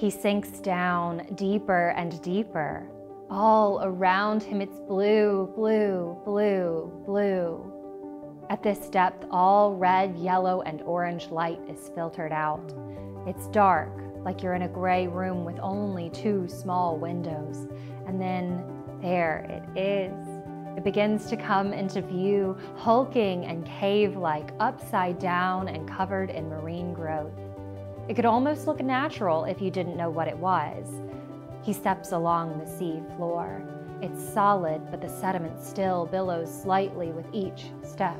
He sinks down deeper and deeper. All around him it's blue, blue, blue, blue. At this depth, all red, yellow, and orange light is filtered out. It's dark, like you're in a gray room with only 2 small windows. And then there it is. It begins to come into view, hulking and cave-like, upside down and covered in marine growth. It could almost look natural if you didn't know what it was. He steps along the sea floor. It's solid, but the sediment still billows slightly with each step.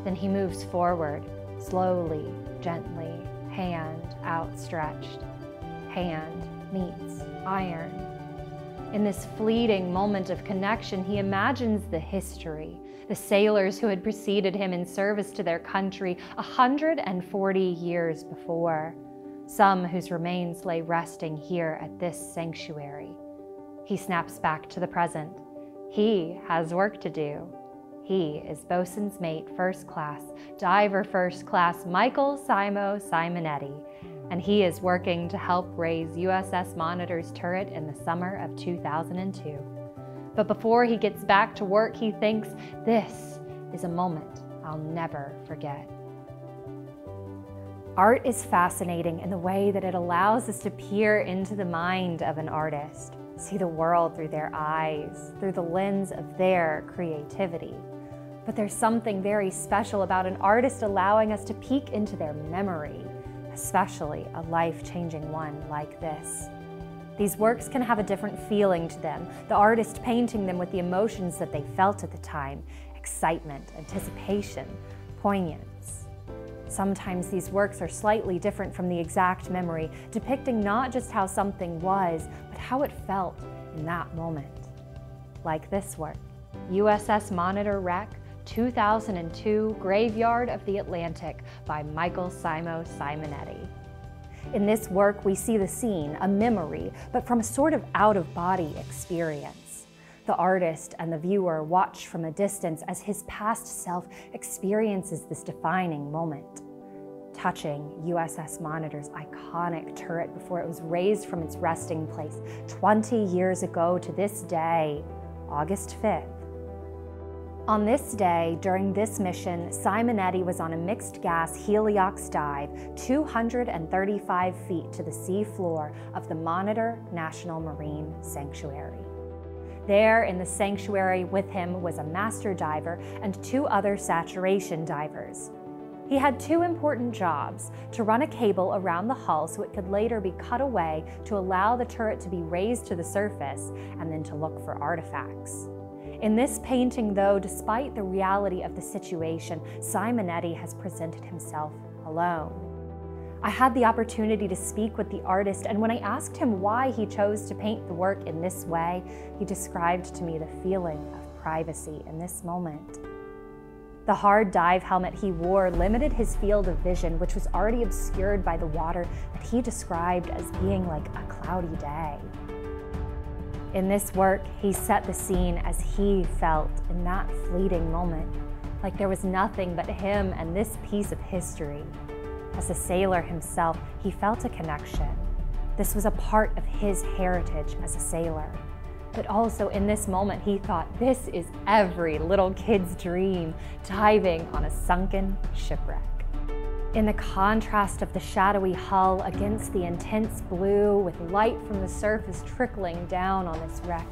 Then he moves forward, slowly, gently, hand outstretched. Hand meets iron. In this fleeting moment of connection, he imagines the history, the sailors who had preceded him in service to their country 140 years before, some whose remains lay resting here at this sanctuary. He snaps back to the present. He has work to do. He is bosun's mate first class, diver first class Michael Simo Simonetti, and he is working to help raise USS Monitor's turret in the summer of 2002. But before he gets back to work, he thinks, this is a moment I'll never forget. Art is fascinating in the way that it allows us to peer into the mind of an artist, see the world through their eyes, through the lens of their creativity. But there's something very special about an artist allowing us to peek into their memory, especially a life-changing one like this. These works can have a different feeling to them, the artist painting them with the emotions that they felt at the time: excitement, anticipation, poignance. Sometimes these works are slightly different from the exact memory, depicting not just how something was, but how it felt in that moment. Like this work, USS Monitor Wreck, 2002, Graveyard of the Atlantic by Michael Simo Simonetti. In this work, we see the scene, a memory, but from a sort of out-of-body experience. The artist and the viewer watch from a distance as his past self experiences this defining moment. Touching USS Monitor's iconic turret before it was raised from its resting place 20 years ago to this day, August 5th. On this day, during this mission, Simonetti was on a mixed-gas heliox dive 235 feet to the sea floor of the Monitor National Marine Sanctuary. There in the sanctuary with him was a master diver and 2 other saturation divers. He had 2 important jobs: to run a cable around the hull so it could later be cut away to allow the turret to be raised to the surface, and then to look for artifacts. In this painting, though, despite the reality of the situation, Simonetti has presented himself alone. I had the opportunity to speak with the artist, and when I asked him why he chose to paint the work in this way, he described to me the feeling of privacy in this moment. The hard dive helmet he wore limited his field of vision, which was already obscured by the water that he described as being like a cloudy day. In this work, he set the scene as he felt in that fleeting moment, like there was nothing but him and this piece of history. As a sailor himself, he felt a connection. This was a part of his heritage as a sailor. But also in this moment, he thought, this is every little kid's dream, diving on a sunken shipwreck. In the contrast of the shadowy hull against the intense blue with light from the surface trickling down on this wreck,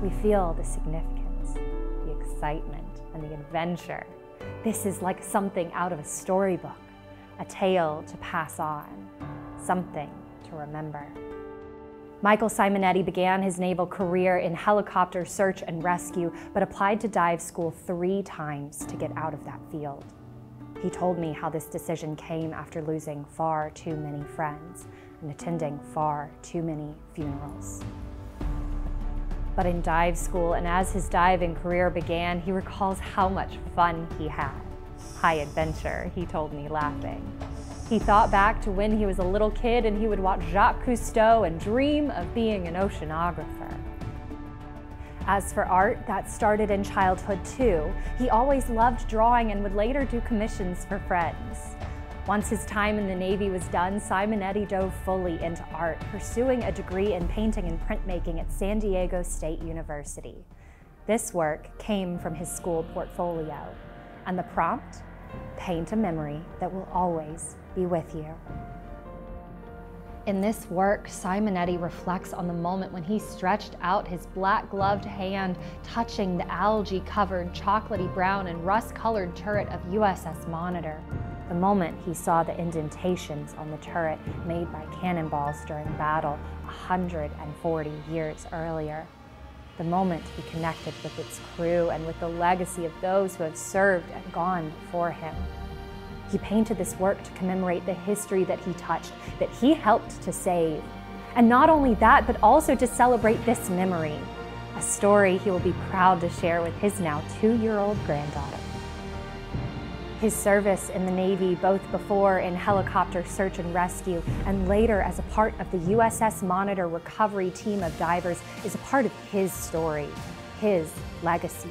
we feel the significance, the excitement, and the adventure. This is like something out of a storybook, a tale to pass on, something to remember. Michael Simonetti began his naval career in helicopter search and rescue, but applied to dive school 3 times to get out of that field. He told me how this decision came after losing far too many friends and attending far too many funerals. But in dive school, and as his diving career began, he recalls how much fun he had. High adventure, he told me, laughing. He thought back to when he was a little kid and he would watch Jacques Cousteau and dream of being an oceanographer. As for art, that started in childhood too. He always loved drawing and would later do commissions for friends. Once his time in the Navy was done, Simonetti dove fully into art, pursuing a degree in painting and printmaking at San Diego State University. This work came from his school portfolio, and the prompt: paint a memory that will always be with you. In this work, Simonetti reflects on the moment when he stretched out his black-gloved hand, touching the algae-covered, chocolatey brown and rust-colored turret of USS Monitor. The moment he saw the indentations on the turret made by cannonballs during battle 140 years earlier. The moment he connected with its crew and with the legacy of those who have served and gone before him. He painted this work to commemorate the history that he touched, that he helped to save. And not only that, but also to celebrate this memory, a story he will be proud to share with his now 2-year-old granddaughter. His service in the Navy, both before in helicopter search and rescue and later as a part of the USS Monitor recovery team of divers, is a part of his story, his legacy.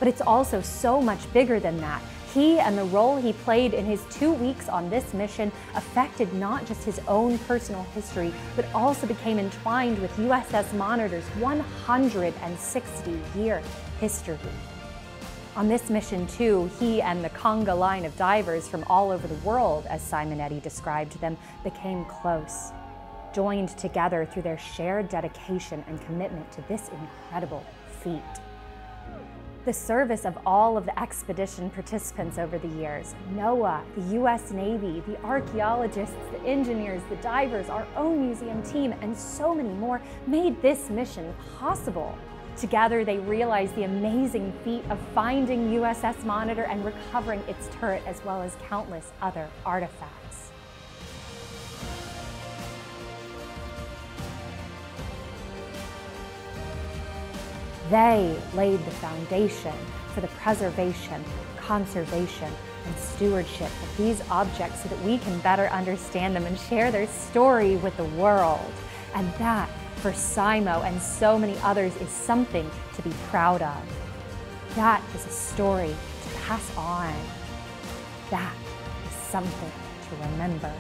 But it's also so much bigger than that. He and the role he played in his 2 weeks on this mission affected not just his own personal history, but also became entwined with USS Monitor's 160-year history. On this mission, too, he and the conga line of divers from all over the world, as Simonetti described them, became close, joined together through their shared dedication and commitment to this incredible feat. The service of all of the expedition participants over the years, NOAA, the U.S. Navy, the archaeologists, the engineers, the divers, our own museum team, and so many more, made this mission possible. Together, they realized the amazing feat of finding USS Monitor and recovering its turret, as well as countless other artifacts. They laid the foundation for the preservation, conservation, and stewardship of these objects so that we can better understand them and share their story with the world. And that, for Simo and so many others, is something to be proud of. That is a story to pass on. That is something to remember.